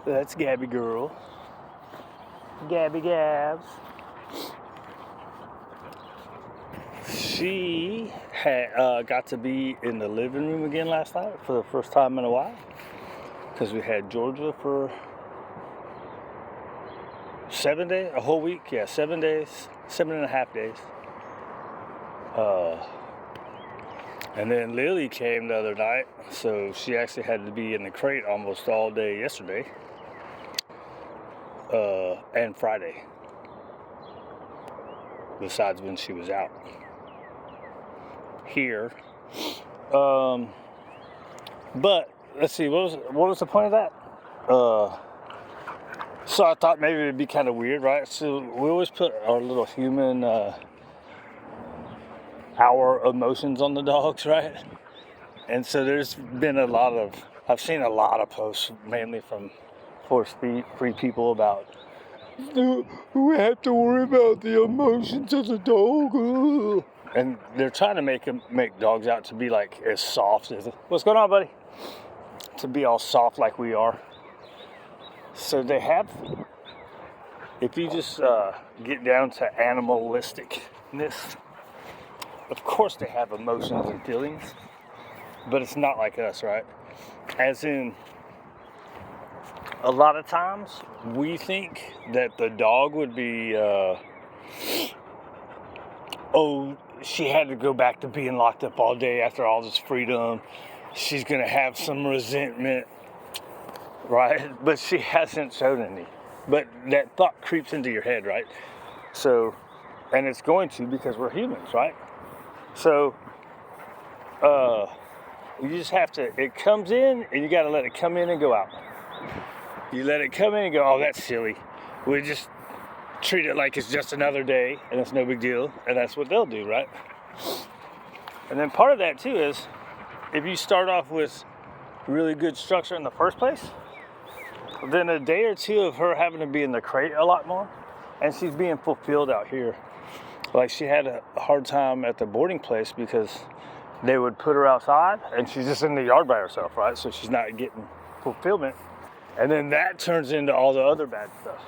That's Gabby girl. Gabby Gabs. She had got to be in the living room again last night for the first time in a while. Because we had Georgia for 7 days, a whole week. Yeah, 7 days, 7.5 days. And then Lily came the other night, so she actually had to be in the crate almost all day yesterday and Friday, besides when she was out here. But let's see, what was the point of that? So I thought maybe it'd be kind of weird, right? So we always put our little human our emotions on the dogs, right? And so there's been I've seen a lot of posts, mainly from force-free people about, we have to worry about the emotions of the dog. Ugh. And they're trying to make dogs out to be like as soft as, what's going on, buddy? To be all soft like we are. So they have, if you just get down to animalisticness, of course they have emotions and feelings, but it's not like us, right? As in, a lot of times we think that the dog would be, oh, she had to go back to being locked up all day after all this freedom. She's gonna have some resentment, right? But she hasn't shown any. But that thought creeps into your head, right? So, and it's going to, because we're humans, right? So, you just have to, it comes in and you got to let it come in and go out. You let it come in and go, oh, that's silly. We just treat it like it's just another day and it's no big deal. And that's what they'll do, right? And then part of that too is, if you start off with really good structure in the first place, then a day or two of her having to be in the crate a lot more, and she's being fulfilled out here. Like, she had a hard time at the boarding place because they would put her outside and she's just in the yard by herself, right? So she's not getting fulfillment. And then that turns into all the other bad stuff.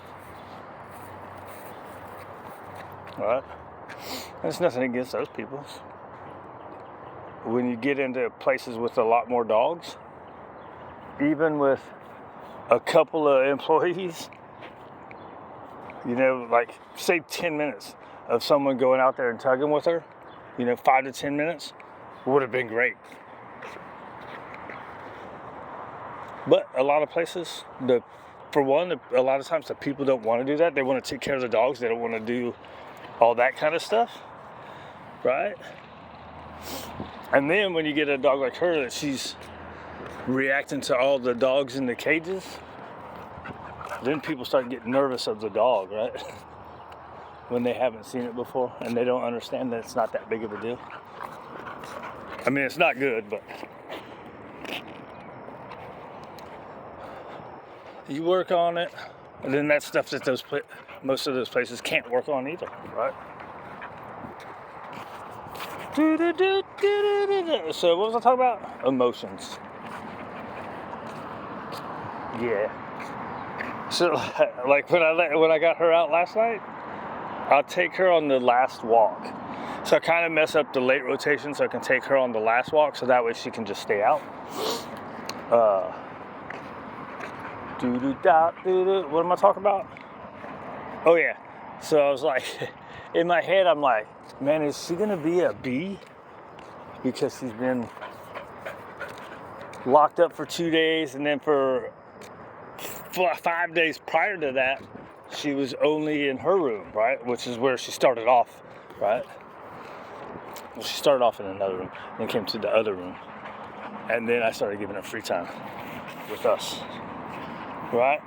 All right? There's nothing against those people. When you get into places with a lot more dogs, even with a couple of employees, you know, like, say 10 minutes of someone going out there and tugging with her, 5 to 10 minutes would have been great. But a lot of places, a lot of times the people don't want to do that. They want to take care of the dogs. They don't want to do all that kind of stuff, right? And then when you get a dog like her that she's reacting to all the dogs in the cages, then people start getting nervous of the dog, right? When they haven't seen it before and they don't understand that it's not that big of a deal. I mean, it's not good, but you work on it, and then that's stuff that most of those places can't work on either, right? So what was I talking about? Emotions. Yeah. So like when I got her out last night, I'll take her on the last walk. So I kind of mess up the late rotation so I can take her on the last walk so that way she can just stay out. What am I talking about? Oh yeah. So I was like, in my head I'm like, man, is she gonna be a bee? Because she's been locked up for 2 days, and then for 5 days prior to that, she was only in her room, right? Which is where she started off, right? Well, she started off in another room, then came to the other room. And then I started giving her free time with us, right?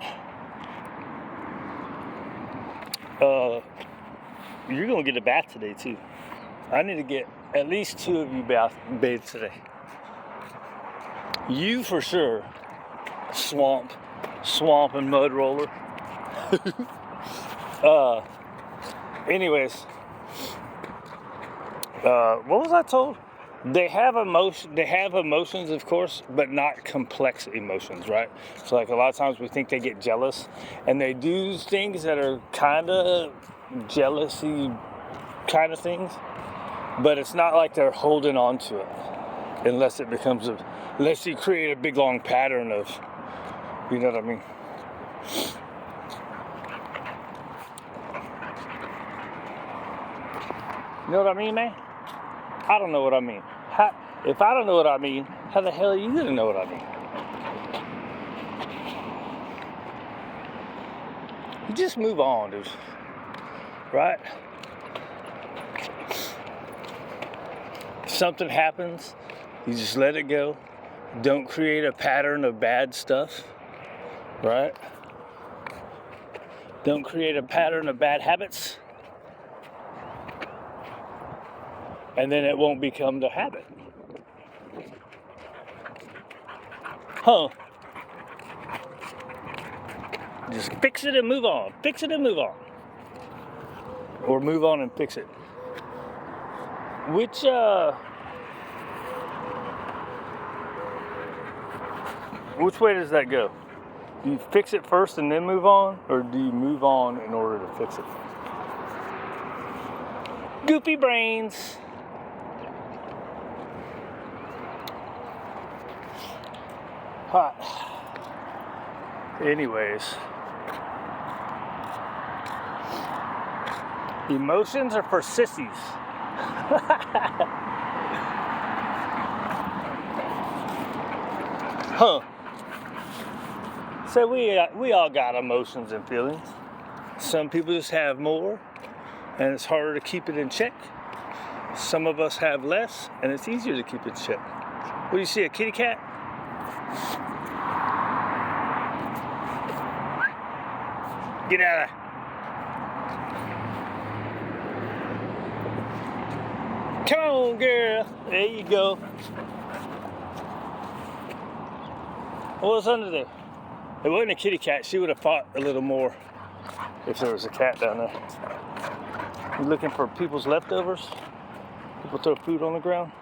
You're gonna get a bath today too. I need to get at least 2 of you bathed today. You for sure, swamp and mud roller. Anyways, what was I told? They have emotions, of course, but not complex emotions, right? So like a lot of times we think they get jealous, and they do things that are kind of jealousy kind of things, but it's not like they're holding on to it, unless you create a big long pattern of, you know what I mean? You know what I mean, man? I don't know what I mean. If I don't know what I mean, how the hell are you gonna know what I mean? You just move on, dude. Right? If something happens, you just let it go. Don't create a pattern of bad stuff. Right? Don't create a pattern of bad habits. And then it won't become the habit. Huh. Just fix it and move on. Fix it and move on. Or move on and fix it. Which way does that go? Do you fix it first and then move on? Or do you move on in order to fix it? Goofy brains. Hot. Anyways, emotions are for sissies. Huh. So we all got emotions and feelings. Some people just have more, and it's harder to keep it in check. Some of us have less, and it's easier to keep it in check. What do you see, a kitty cat? Get out of there. Come on, girl. There you go. What was under there? It wasn't a kitty cat. She would have fought a little more if there was a cat down there. You looking for people's leftovers? People throw food on the ground?